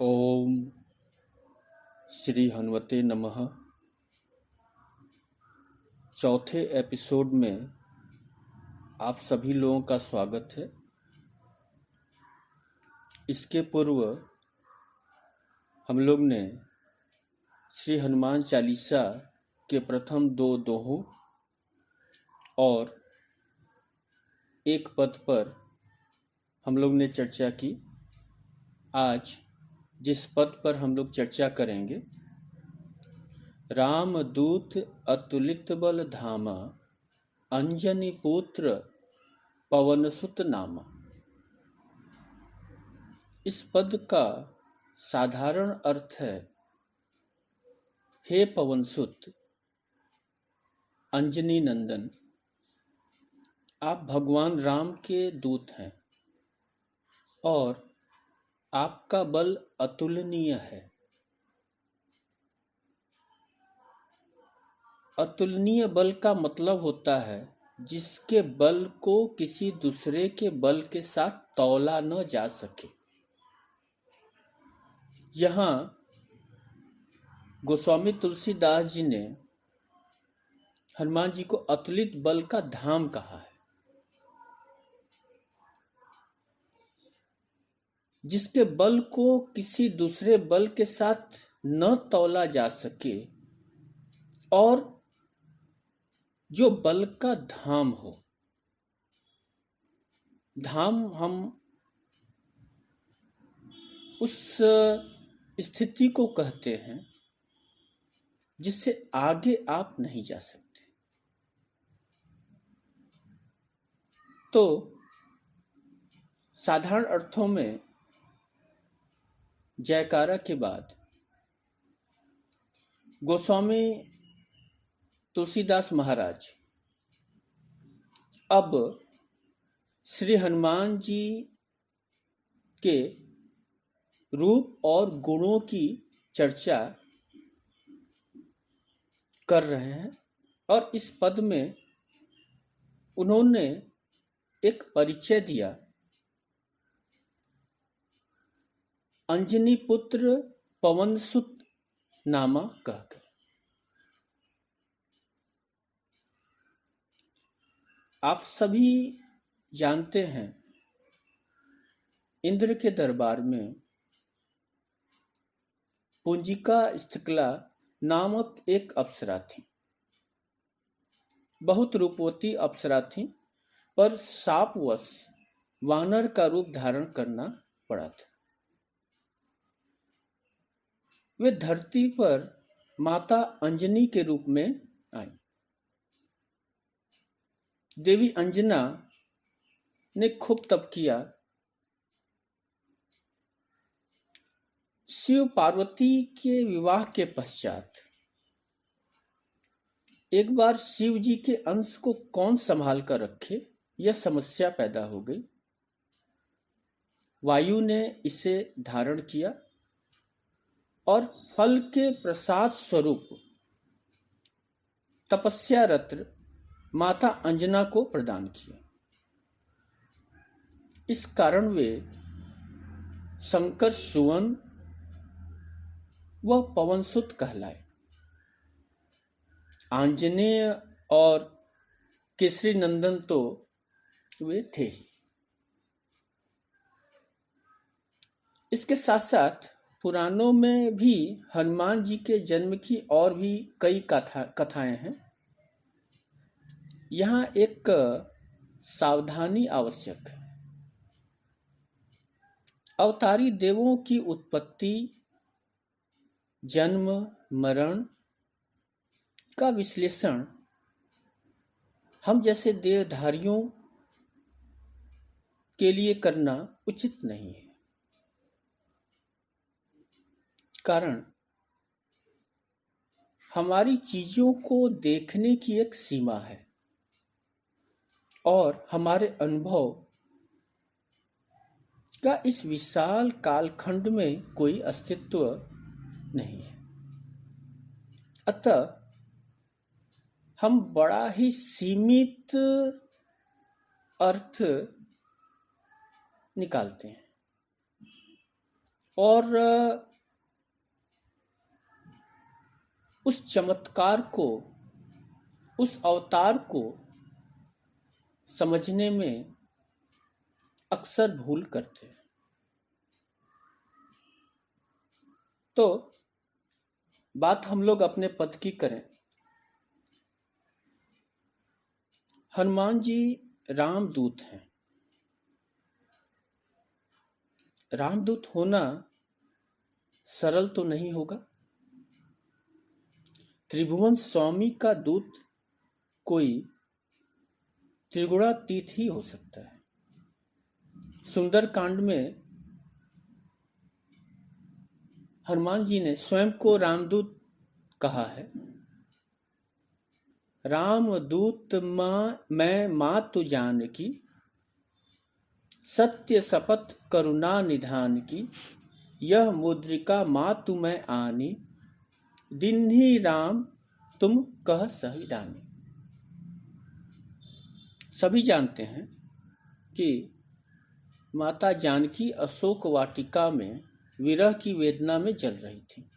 ओम श्री हनुमते नमः। चौथे एपिसोड में आप सभी लोगों का स्वागत है। इसके पूर्व हम लोग ने श्री हनुमान चालीसा के प्रथम दो दोहों और एक पद पर हम लोग ने चर्चा की। आज जिस पद पर हम लोग चर्चा करेंगे, राम दूत अतुलित बल धामा, अंजनी पुत्र पवनसुत नामा। इस पद का साधारण अर्थ है, हे पवनसुत अंजनी नंदन, आप भगवान राम के दूत हैं और आपका बल अतुलनीय है। अतुलनीय बल का मतलब होता है जिसके बल को किसी दूसरे के बल के साथ तौला न जा सके। यहाँ गोस्वामी तुलसीदास जी ने हनुमान जी को अतुलित बल का धाम कहा है, जिसके बल को किसी दूसरे बल के साथ न तौला जा सके और जो बल का धाम हो। धाम हम उस स्थिति को कहते हैं जिससे आगे आप नहीं जा सकते। तो साधारण अर्थों में जयकारा के बाद गोस्वामी तुलसीदास महाराज अब श्री हनुमान जी के रूप और गुणों की चर्चा कर रहे हैं और इस पद में उन्होंने एक परिचय दिया, अंजनी पुत्र पवनसुत नामा कहकर। आप सभी जानते हैं, इंद्र के दरबार में पुंजिका स्थिकला नामक एक अप्सरा थी। बहुत रूपवती अप्सरा थी, पर शापवश वानर का रूप धारण करना पड़ा था। वे धरती पर माता अंजनी के रूप में आई। देवी अंजना ने खूब तप किया। शिव पार्वती के विवाह के पश्चात एक बार शिव जी के अंश को कौन संभाल कर रखे, यह समस्या पैदा हो गई। वायु ने इसे धारण किया और फल के प्रसाद स्वरूप तपस्या रत माता अंजना को प्रदान किया। इस कारण वे शंकर सुवन व पवनसुत कहलाए। आंजनेय और केसरी नंदन तो वे थे ही। इसके साथ साथ पुराणों में भी हनुमान जी के जन्म की और भी कई कथाएं हैं। यहाँ एक सावधानी आवश्यक है। अवतारी देवों की उत्पत्ति, जन्म, मरण का विश्लेषण हम जैसे देहधारियों के लिए करना उचित नहीं है। कारण हमारी चीजों को देखने की एक सीमा है और हमारे अनुभव का इस विशाल कालखंड में कोई अस्तित्व नहीं है। अतः हम बड़ा ही सीमित अर्थ निकालते हैं और उस चमत्कार को, उस अवतार को समझने में अक्सर भूल करते हैं। तो बात हम लोग अपने पद की करें। हनुमान जी रामदूत हैं। रामदूत होना सरल तो नहीं होगा। त्रिभुवन स्वामी का दूत कोई त्रिगुणातीत ही हो सकता है। सुंदर कांड में हनुमान जी ने स्वयं को रामदूत कहा है। रामदूत मैं मातु जानकी, सत्य शपथ करुणा निधान की, यह मुद्रिका मातु मैं आनी, दिन्ही राम तुम कह सही दानी। सभी जानते हैं कि माता जानकी अशोक वाटिका में विरह की वेदना में जल रही थी।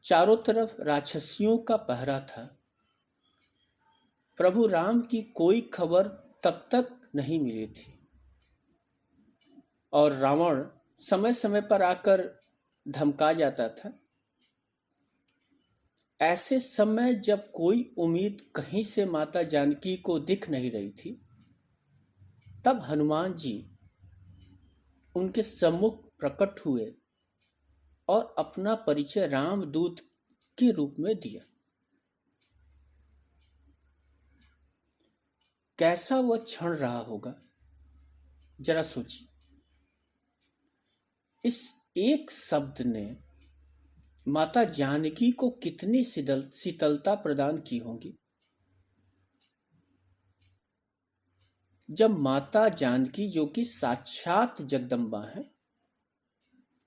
चारों तरफ राक्षसियों का पहरा था। प्रभु राम की कोई खबर तब तक नहीं मिली थी और रावण समय समय पर आकर धमका जाता था। ऐसे समय जब कोई उम्मीद कहीं से माता जानकी को दिख नहीं रही थी, तब हनुमान जी उनके सम्मुख प्रकट हुए और अपना परिचय रामदूत के रूप में दिया। कैसा वह क्षण रहा होगा, जरा सोचिए। इस एक शब्द ने माता जानकी को कितनी शीतलता प्रदान की होगी। जब माता जानकी, जो कि साक्षात जगदम्बा है,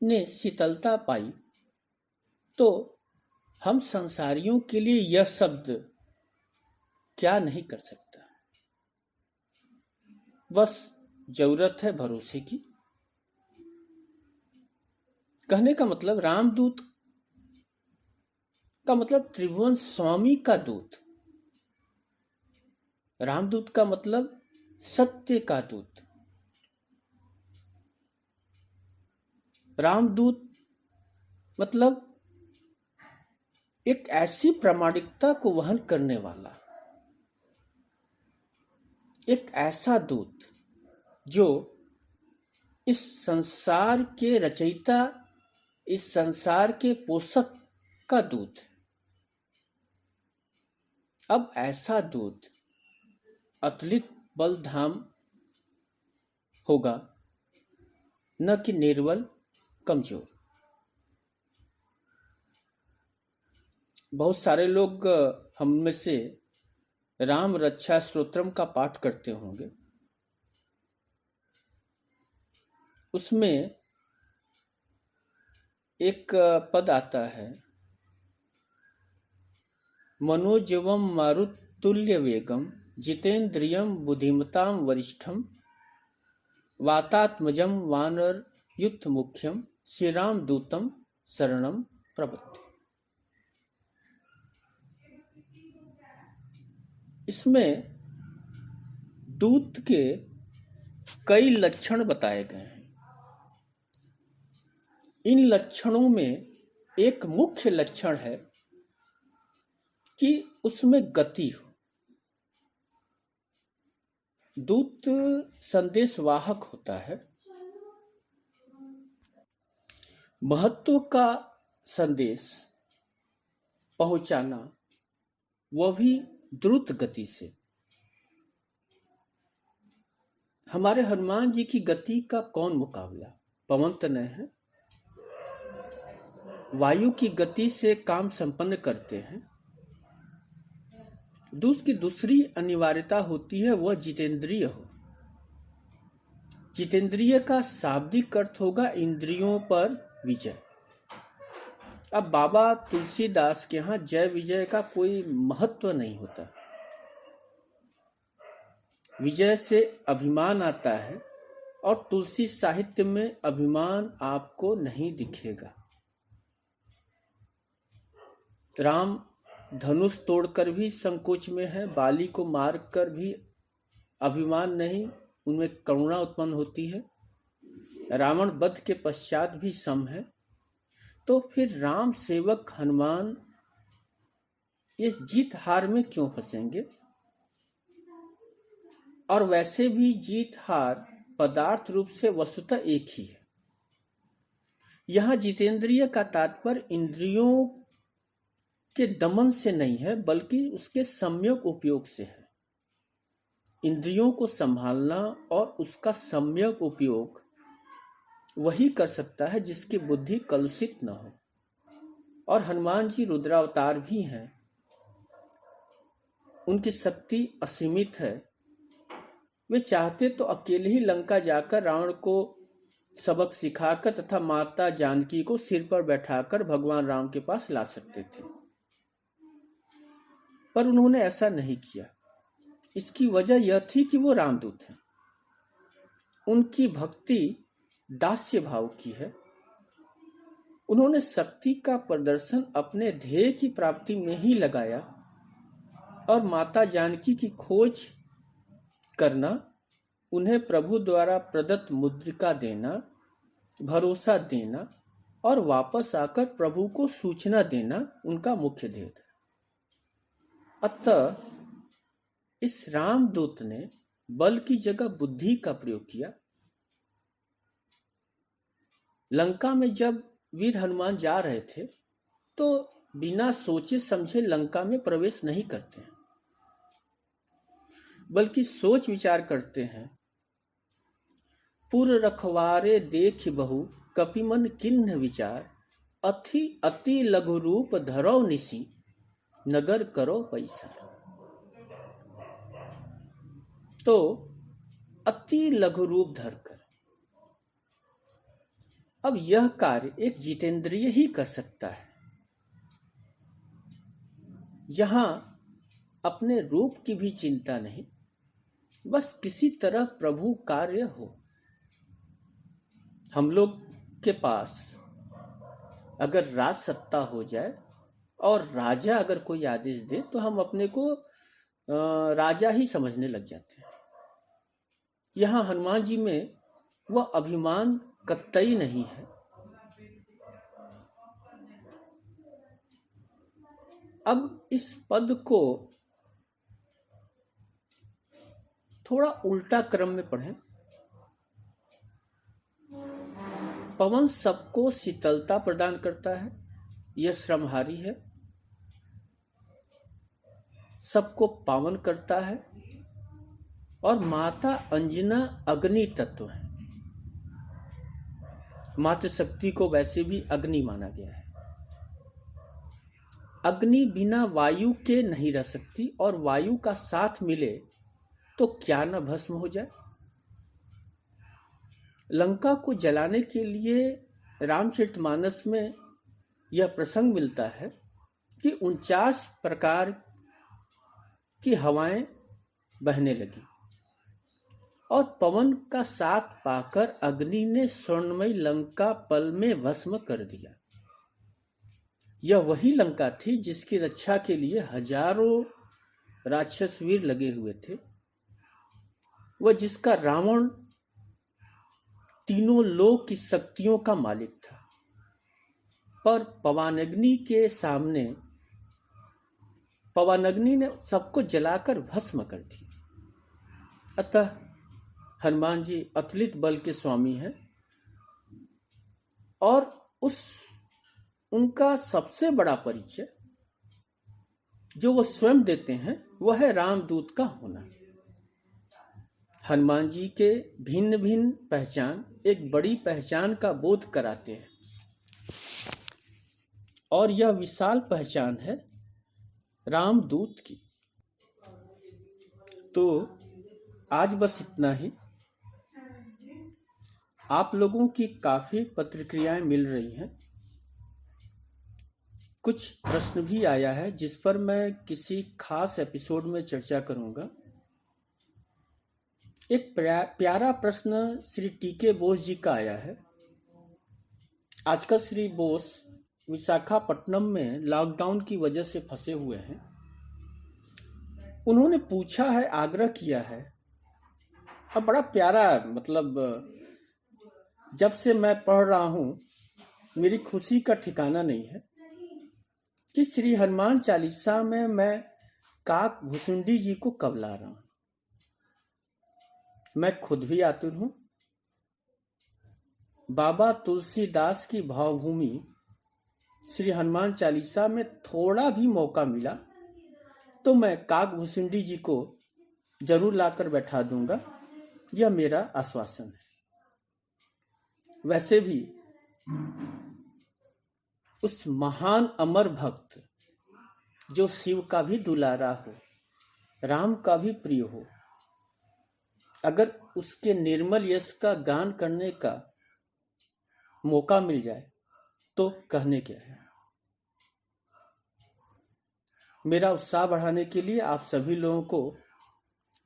ने शीतलता पाई, तो हम संसारियों के लिए यह शब्द क्या नहीं कर सकता। बस जरूरत है भरोसे की। कहने का मतलब रामदूत का मतलब त्रिभुवन स्वामी का दूत। रामदूत का मतलब सत्य का दूत। रामदूत मतलब एक ऐसी प्रामाणिकता को वहन करने वाला, एक ऐसा दूत जो इस संसार के रचयिता, इस संसार के पोषक का दूत। अब ऐसा दूत अतुलित बलधाम होगा, न कि निर्बल कमजोर। बहुत सारे लोग हम में से राम रक्षा स्तोत्रम का पाठ करते होंगे। उसमें एक पद आता है, मनोजवम मारुतुल्य वेगम, जितेंद्रियम बुद्धिमताम वरिष्ठम, वातात्मजम वानर युद्ध मुख्यम, श्री राम दूतम शरणम प्रपत्ति। इसमें दूत के कई लक्षण बताए गए हैं। इन लक्षणों में एक मुख्य लक्षण है कि उसमें गति हो। दूत संदेशवाहक होता है। महत्व का संदेश पहुंचाना, वह भी द्रुत गति से। हमारे हनुमान जी की गति का कौन मुकाबला। पवन तनय है, वायु की गति से काम संपन्न करते हैं। दूत की दूसरी अनिवार्यता होती है वह जितेंद्रिय हो। जितेंद्रिय का शाब्दिक अर्थ होगा इंद्रियों पर विजय। अब बाबा तुलसीदास के यहाँ जय विजय का कोई महत्व नहीं होता। विजय से अभिमान आता है, और तुलसी साहित्य में अभिमान आपको नहीं दिखेगा। राम धनुष तोड़कर भी संकोच में है, बाली को मारकर भी अभिमान नहीं, उनमें करुणा उत्पन्न होती है। रावण वध के पश्चात भी सम है। तो फिर राम सेवक हनुमान ये जीत हार में क्यों फंसेंगे? और वैसे भी जीत हार पदार्थ रूप से वस्तुतः एक ही है। यहां जितेंद्रिय का तात्पर्य इंद्रियों के दमन से नहीं है, बल्कि उसके सम्यक उपयोग से है। इंद्रियों को संभालना और उसका सम्यक उपयोग वही कर सकता है जिसकी बुद्धि कलुषित न हो। और हनुमान जी रुद्रावतार भी हैं, उनकी शक्ति असीमित है। वे चाहते तो अकेले ही लंका जाकर रावण को सबक सिखाकर तथा माता जानकी को सिर पर बैठाकर भगवान राम के पास ला सकते थे, पर उन्होंने ऐसा नहीं किया। इसकी वजह यह थी कि वो रामदूत हैं। उनकी भक्ति दास्य भाव की है। उन्होंने शक्ति का प्रदर्शन अपने ध्येय की प्राप्ति में ही लगाया और माता जानकी की खोज करना, उन्हें प्रभु द्वारा प्रदत्त मुद्रिका देना, भरोसा देना और वापस आकर प्रभु को सूचना देना उनका मुख्य ध्येय था। अतः इस रामदूत ने बल की जगह बुद्धि का प्रयोग किया। लंका में जब वीर हनुमान जा रहे थे तो बिना सोचे समझे लंका में प्रवेश नहीं करते हैं, बल्कि सोच विचार करते हैं। पुर रखवारे देख बहु कपिमन किन्ह विचार, अति लघु रूप धरो निसी, नगर करो पैसार। तो अति लघु रूप धरकर, अब यह कार्य एक जितेंद्रिय ही कर सकता है। यहां अपने रूप की भी चिंता नहीं, बस किसी तरह प्रभु कार्य हो। हम लोग के पास अगर राज सत्ता हो जाए और राजा अगर कोई आदेश दे तो हम अपने को राजा ही समझने लग जाते हैं। यहाँ हनुमान जी में वह अभिमान कतई नहीं है। अब इस पद को थोड़ा उल्टा क्रम में पढ़ें। पवन सबको शीतलता प्रदान करता है, यह श्रमहारी है। सबको पावन करता है और माता अंजना अग्नि तत्व है। मातृशक्ति को वैसे भी अग्नि माना गया है। अग्नि बिना वायु के नहीं रह सकती और वायु का साथ मिले तो क्या न भस्म हो जाए। लंका को जलाने के लिए रामचरितमानस में यह प्रसंग मिलता है कि 49 प्रकार की हवाएं बहने लगी और पवन का साथ पाकर अग्नि ने स्वर्णमयी लंका पल में भस्म कर दिया। यह वही लंका थी जिसकी रक्षा के लिए हजारों राक्षस वीर लगे हुए थे, वह जिसका रावण तीनों लोक की शक्तियों का मालिक था। पर पवनाग्नि के सामने पवनाग्नि ने सबको जलाकर भस्म कर दिया। अतः हनुमान जी अतुलित बल के स्वामी हैं और उनका सबसे बड़ा परिचय जो वो स्वयं देते हैं वह है रामदूत का होना। हनुमान जी के भिन्न भिन्न पहचान एक बड़ी पहचान का बोध कराते हैं और यह विशाल पहचान है रामदूत की। तो आज बस इतना ही। आप लोगों की काफी प्रतिक्रियाएं मिल रही हैं। कुछ प्रश्न भी आया है जिस पर मैं किसी खास एपिसोड में चर्चा करूंगा। एक प्यारा प्रश्न श्री टीके बोस जी का आया है। आजकल श्री बोस विशाखापट्टनम में लॉकडाउन की वजह से फंसे हुए हैं। उन्होंने पूछा है, आग्रह किया है, और बड़ा प्यारा, मतलब जब से मैं पढ़ रहा हूँ मेरी खुशी का ठिकाना नहीं है कि श्री हनुमान चालीसा में मैं काक भुसुंडी जी को कब ला रहा हूँ। मैं खुद भी आतुर हूँ। बाबा तुलसीदास की भावभूमि श्री हनुमान चालीसा में थोड़ा भी मौका मिला तो मैं काक भुसुंडी जी को जरूर लाकर बैठा दूंगा, यह मेरा आश्वासन है। वैसे भी उस महान अमर भक्त जो शिव का भी दुलारा हो, राम का भी प्रिय हो, अगर उसके निर्मल यश का गान करने का मौका मिल जाए तो कहने क्या है। मेरा उत्साह बढ़ाने के लिए आप सभी लोगों को